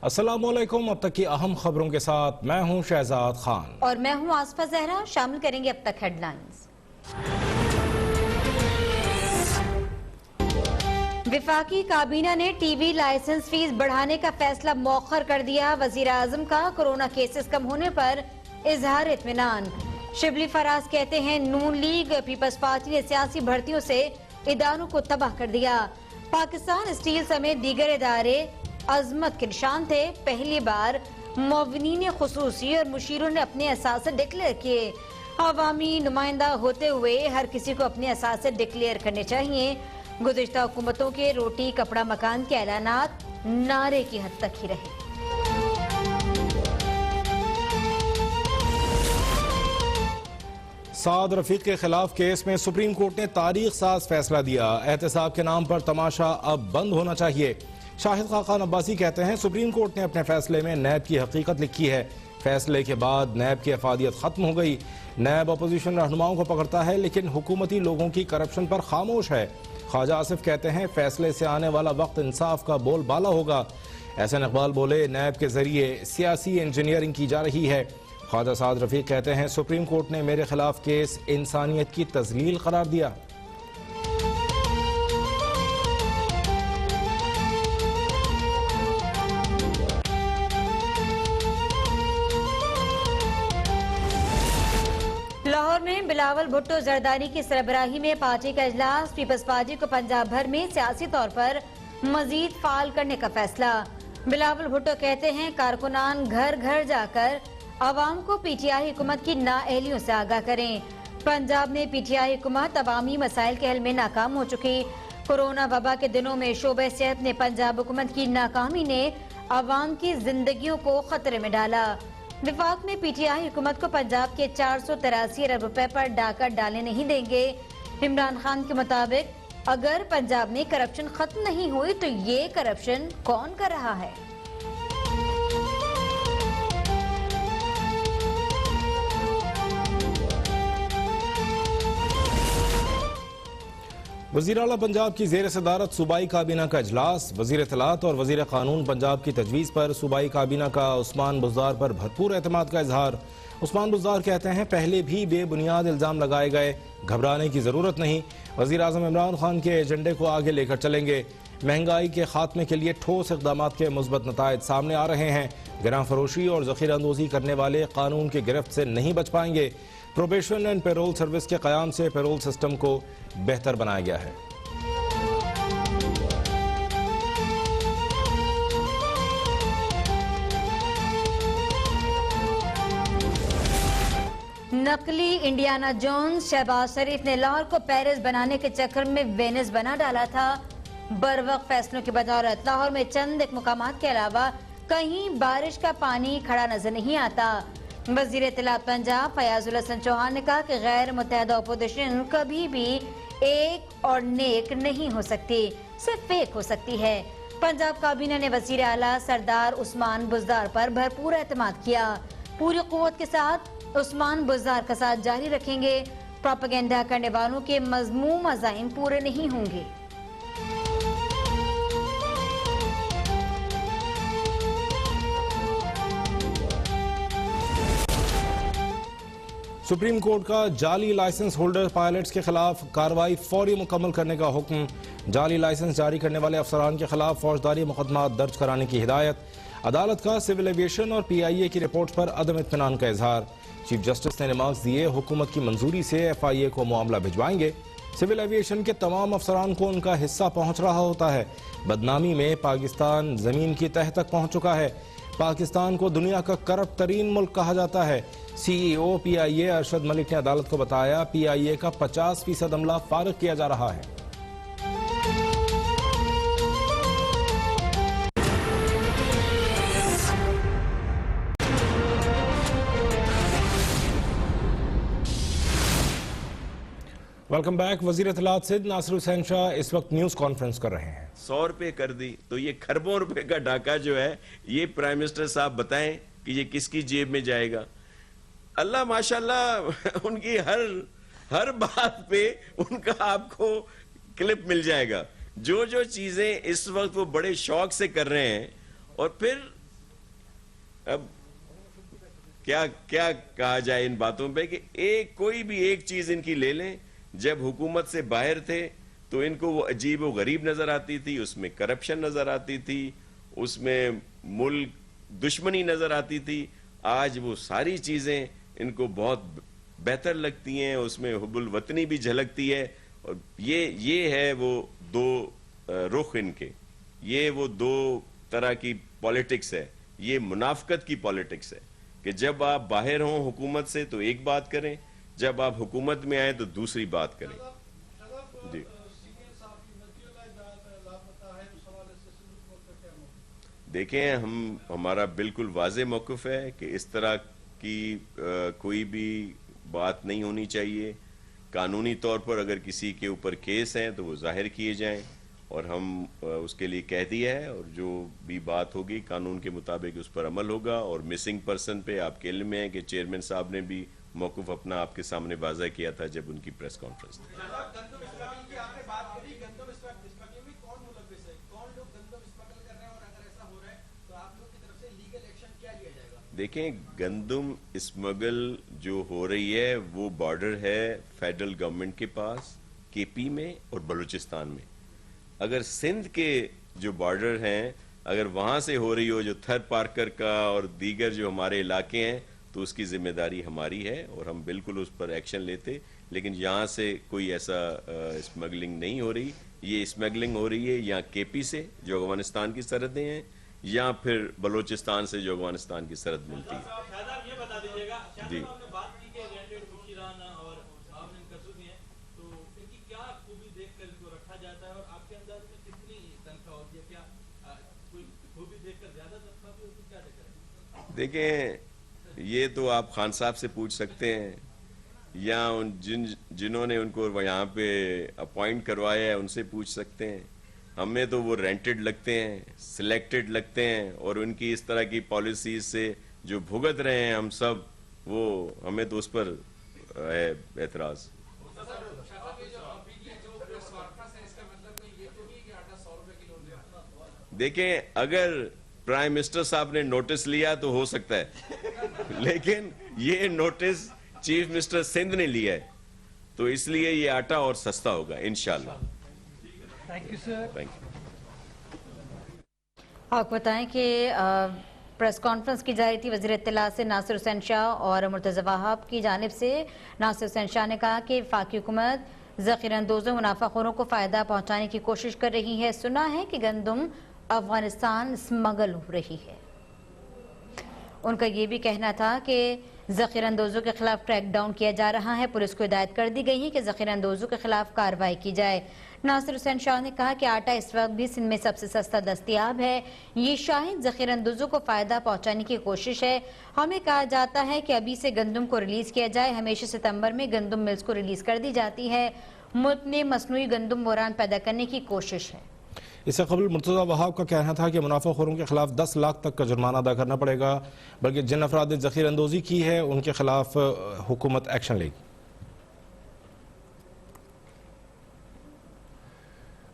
अस्सलामुअलैकुम। अब तक की अहम खबरों के साथ मैं हूं शहजाद खान और मैं हूं आसफा जहरा। शामिल करेंगे अब तक हेडलाइंस। विफाकी काबीना ने टीवी लाइसेंस फीस बढ़ाने का फैसला मौखर कर दिया। वजीर आजम का कोरोना केसेस कम होने पर इजहार इत्मीनान। शिबली फराज कहते हैं नून लीग पीपल्स पार्टी ने सियासी भर्तियों से इदारों को तबाह कर दिया। पाकिस्तान स्टील समेत दीगर इदारे अजमत के निशान थे। पहली बार मुअव्विनीन खुसूसी और मुशीरों ने अपने असासे डिक्लेयर किए। अवामी नुमाइंदा होते हुए हर किसी को अपने असासे डिक्लेयर करने चाहिए। गुज़िश्ता हुकूमतों के रोटी कपड़ा मकान के ऐलानात नारे की हद तक ही रहे। साद रफीक के खिलाफ केस में सुप्रीम कोर्ट ने तारीख साज फैसला दिया। एहतसाब के नाम पर तमाशा अब बंद होना चाहिए। शाहिद खान अब्बासी कहते हैं सुप्रीम कोर्ट ने अपने फैसले में नैब की हकीकत लिखी है। फैसले के बाद नैब की अफादियत खत्म हो गई। नैब अपोजिशन रहनुमाओं को पकड़ता है लेकिन हुकूमती लोगों की करप्शन पर खामोश है। ख्वाजा आसिफ कहते हैं फैसले से आने वाला वक्त इंसाफ का बोलबाला होगा। एहसन इकबाल बोले नैब के जरिए सियासी इंजीनियरिंग की जा रही है। ख्वाजा साद रफीक कहते हैं सुप्रीम कोर्ट ने मेरे खिलाफ केस इंसानियत की तजलील करार दिया। लाहौर में बिलावल भुट्टो जरदारी की सरबराही में पार्टी का इजलास। पीपल्स पार्टी को पंजाब भर में सियासी तौर पर मजीद फाल करने का फैसला। बिलावल भुट्टो कहते हैं कारकुनान घर घर जाकर अवाम को पीटीआई हुकूमत की नाअहलियों से आगाह करें। पंजाब में पीटीआई हुकूमत अवामी मसाइल के हल में नाकाम हो चुकी। कोरोना वबा के दिनों में शोबे सेहत ने पंजाब हुकूमत की नाकामी ने अवाम की जिंदगियों को खतरे में डाला। विफाक में पीटीआई हुकूमत को पंजाब के 483 अरब रुपए पर डाका डालने नहीं देंगे। इमरान खान के मुताबिक अगर पंजाब में करप्शन खत्म नहीं हुई तो ये करप्शन कौन कर रहा है। वज़ीर आला पंजाब की ज़ेर सदारत सूबाई काबीना का इजलास। वज़ीर इत्तलात और वज़ीर कानून पंजाब की तजवीज़ पर सूबाई काबीना का उस्मान बुज़दार पर भरपूर एतमाद का इजहार। उस्मान बुज़दार कहते हैं पहले भी बेबुनियाद इल्ज़ाम लगाए गए, घबराने की ज़रूरत नहीं। वज़ीर आज़म इमरान खान के एजेंडे को आगे लेकर चलेंगे। महंगाई के खात्मे के लिए ठोस इक़दाम के मुस्बत नताइज सामने आ रहे हैं। गिरां फरोशी और ज़ख़ीरा अंदोज़ी करने वाले कानून की गिरफ्त से नहीं बच पाएंगे। प्रोबेशन एंड पेरोल सर्विस के क़याम से पेरोल सिस्टम को बेहतर बनाया गया है। नकली इंडियाना जोन्स शहबाज शरीफ ने लाहौर को पेरिस बनाने के चक्कर में वेनिस बना डाला था। बरवक्त फैसलों की बदौलत लाहौर में चंद एक मुकामात के अलावा कहीं बारिश का पानी खड़ा नजर नहीं आता। वजीर इत्तलात पंजाब फयाजुल हसन चौहान ने कहा कि गैर मुत्तहदा अपोजिशन कभी भी एक और नेक नहीं हो सकती, सिर्फ फेक हो सकती है। पंजाब काबीना ने वजीर आला सरदार उस्मान बुज़दार पर भरपूर एतमाद किया। पूरी कुव्वत के साथ उस्मान बुज़दार का साथ जारी रखेंगे। प्रोपेगेंडा करने वालों के मज़मूम अज़ाइम पूरे नहीं होंगे। सुप्रीम कोर्ट का जाली लाइसेंस होल्डर पायलट्स के खिलाफ कार्रवाई फौरी मुकम्मल करने का हुक्म। जाली लाइसेंस जारी करने वाले अफसरान के खिलाफ फौजदारी मुकदमा दर्ज कराने की हिदायत। अदालत का सिविल एविएशन और PIA की रिपोर्ट पर अदम इत्मीनान का इजहार। चीफ जस्टिस ने रिमार्क्स दिए हुकूमत की मंजूरी से FIA को मामला भिजवाएंगे। सिविल एविएशन के तमाम अफसरान को उनका हिस्सा पहुंच रहा होता है। बदनामी में पाकिस्तान जमीन की तह तक पहुंच चुका है। पाकिस्तान को दुनिया का करप्ट तरीन मुल्क कहा जाता है। CEO PIA अरशद मलिक ने अदालत को बताया PIA का 50% अमला फारिग किया जा रहा है। Welcome back. वजीर इत्तलात सिंध नासिर हुसैन शाह इस वक्त न्यूज कॉन्फ्रेंस कर रहे हैं। 100 रुपए कर दी तो ये खरबों रुपए का डाका जो है ये प्राइम मिनिस्टर साहब बताएं कि ये किसकी जेब में जाएगा। अल्लाह माशाल्लाह उनकी हर बात पे उनका आपको क्लिप मिल जाएगा। जो जो चीजें इस वक्त वो बड़े शौक से कर रहे हैं और फिर अब क्या क्या कहा जाए इन बातों पे कि कोई भी एक चीज इनकी ले लें, जब हुकूमत से बाहर थे तो इनको वो अजीब व गरीब नजर आती थी, उसमें करप्शन नजर आती थी, उसमें मुल्क दुश्मनी नजर आती थी। आज वो सारी चीजें इनको बहुत बेहतर लगती हैं, उसमें हुब्बुल वतनी भी झलकती है। और ये है वो दो रुख इनके, ये वो दो तरह की पॉलिटिक्स है। ये मुनाफकत की पॉलिटिक्स है कि जब आप बाहर हों हुकूमत से तो एक बात करें, जब आप हुकूमत में आए तो दूसरी बात करें। जी देखें, हमारा बिल्कुल वाज़े मौक़िफ़ है कि इस तरह की कोई भी बात नहीं होनी चाहिए। कानूनी तौर पर अगर किसी के ऊपर केस हैं तो वो जाहिर किए जाएं, और हम उसके लिए कह दिया है, और जो भी बात होगी कानून के मुताबिक उस पर अमल होगा। और मिसिंग पर्सन पे आपके इल्म में है कि चेयरमैन साहब ने भी मौक़िफ़ अपना आपके सामने वाज़ा किया था जब उनकी प्रेस कॉन्फ्रेंस थी। देखें, गंदम स्मगल जो हो रही है वो बॉर्डर है फेडरल गवर्नमेंट के पास, केपी में और बलूचिस्तान में। अगर सिंध के जो बॉर्डर हैं अगर वहां से हो रही हो, जो थर पार्कर का और दीगर जो हमारे इलाके हैं, तो उसकी जिम्मेदारी हमारी है और हम बिल्कुल उस पर एक्शन लेते। लेकिन यहाँ से कोई ऐसा स्मगलिंग नहीं हो रही। ये स्मगलिंग हो रही है यहाँ केपी से जो अफगानिस्तान की सरहदें हैं, या फिर बलूचिस्तान से जो अफगानिस्तान की सरहद मिलती है। जी देखें, ये तो आप खान साहब से पूछ सकते हैं, या उन जिन्होंने उनको यहाँ पे अपॉइंट करवाया है उनसे पूछ सकते हैं। हमें तो वो रेंटेड लगते हैं, सिलेक्टेड लगते हैं, और उनकी इस तरह की पॉलिसीज से जो भुगत रहे हैं हम सब, वो हमें तो उस पर है एतराज। देखें, अगर प्राइम मिनिस्टर साहब ने नोटिस लिया तो हो सकता है, लेकिन ये नोटिस चीफ मिनिस्टर सिंध ने लिया है, तो इसलिए ये आटा और सस्ता होगा इंशाल्लाह। Thank you sir. Thank you. आपको बताएं कि प्रेस कॉन्फ्रेंस की जा रही थी वज़ीर इत्तला से नासिर हुसैन शाह, और मुर्तज़ा वहाब की जानिब से नासिर हुसैन शाह ने कहा कि वफाकी हुकूमत ज़ख़ीरअंदोज़ों मुनाफाखोरों को फ़ायदा पहुँचाने की कोशिश कर रही है। सुना है कि गंदम अफगानिस्तान स्मगल हो रही है। उनका ये भी कहना था कि ज़ख़ीरअंदोज़ों के खिलाफ क्रैकडाउन किया जा रहा है। पुलिस को हिदायत कर दी गई है कि ज़ख़ीरअंदोज़ों के खिलाफ कार्रवाई की जाए। नासिर हुसैन शाह ने कहा कि आटा इस वक्त भी सिंध में सबसे सस्ता दस्तयाब है। ये शायद ज़ख़ीरअंदोज़ों को फ़ायदा पहुँचाने की कोशिश है। हमें कहा जाता है कि अभी से गंदम को रिलीज़ किया जाए। हमेशा सितंबर में गंदम मिल्स को रिलीज़ कर दी जाती है। मुल्क में मसनूई गंदम बहरान पैदा करने की कोशिश है। इससे कबल मुर्तज़ा वहाब का कहना था कि मुनाफाखोरों के खिलाफ 10 लाख तक का जुर्माना अदा करना पड़ेगा, बल्कि जिन अफराद ने ज़ख़ीर अंदोज़ी की है उनके खिलाफ हुकूमत एक्शन लेगी।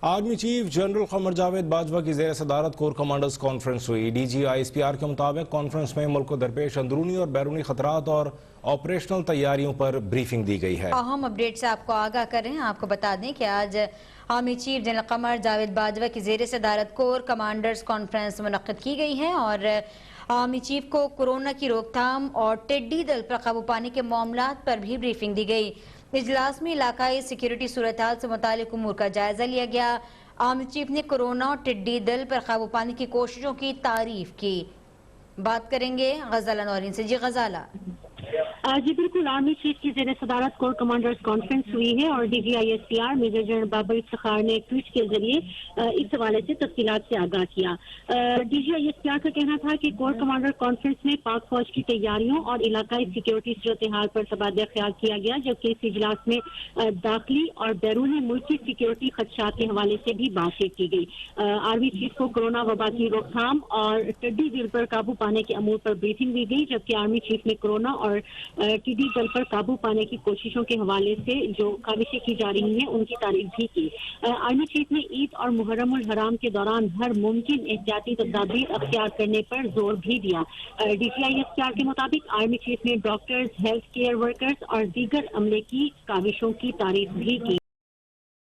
आर्मी चीफ जनरल क़मर जावेद बाजवा की ज़ेर सदारत कोर कमांडर्स कॉन्फ्रेंस हुई। DG ISPR के मुताबिक कॉन्फ्रेंस में मुल्क को दरपेश अंदरूनी और बैरूनी खतरात और ऑपरेशनल तैयारियों पर ब्रीफिंग दी गई है। अहम अपडेट से आपको आगाह कर रहे हैं। आपको बता दें कि आज आर्मी चीफ जनरल क़मर जावेद बाजवा की ज़ेर सदारत कोर कमांडर्स कॉन्फ्रेंस मुनक़्क़िद की गई है, और आर्मी चीफ को कोरोना की रोकथाम और टिड्डी दल पर काबू पाने के मामलात पर भी ब्रीफिंग दी गई। इजलास में इलाकाई सिक्योरिटी सूरत हाल से मुतालिक उमूर का जायजा लिया गया। आर्मी चीफ ने कोरोना और टिड्डी दल पर काबू पाने की कोशिशों की तारीफ की। बात करेंगे गजाला नौरीन से। जी गजाला। जी बिल्कुल, आर्मी चीफ की ज़ेर सदारत कोर कमांडर्स कॉन्फ्रेंस हुई है और DG ISPR major general Babar Iftikhar ने एक ट्वीट के जरिए इस हवाले से तफसीलात से आगाह किया। DG ISPR का कहना था कि कोर कमांडर कॉन्फ्रेंस में पाक फौज की तैयारियों और इलाकाई सिक्योरिटी सूरत हाल पर तबादला ख्याल किया गया, जबकि इस इजलास में दाखिली और बैरूनी मुल्क की सिक्योरिटी खदशात के हवाले से भी बातचीत की गई। आर्मी चीफ को कोरोना वबा की रोकथाम और टिड्डी दल पर काबू पाने के अमूर पर ब्रीफिंग दी गई, जबकि आर्मी चीफ ने कोरोना और टिड्डी दल पर काबू पाने की कोशिशों के हवाले से जो काविशें की जा रही हैं उनकी तारीफ भी की। आर्मी चीफ ने ईद और मुहर्रम उल हराम के दौरान हर मुमकिन एहतियाती तदाबीर अख्तियार करने पर जोर भी दिया। DGISPR के मुताबिक आर्मी चीफ ने डॉक्टर्स, हेल्थ केयर वर्कर्स और दीगर अमले की काविशों की तारीफ भी की।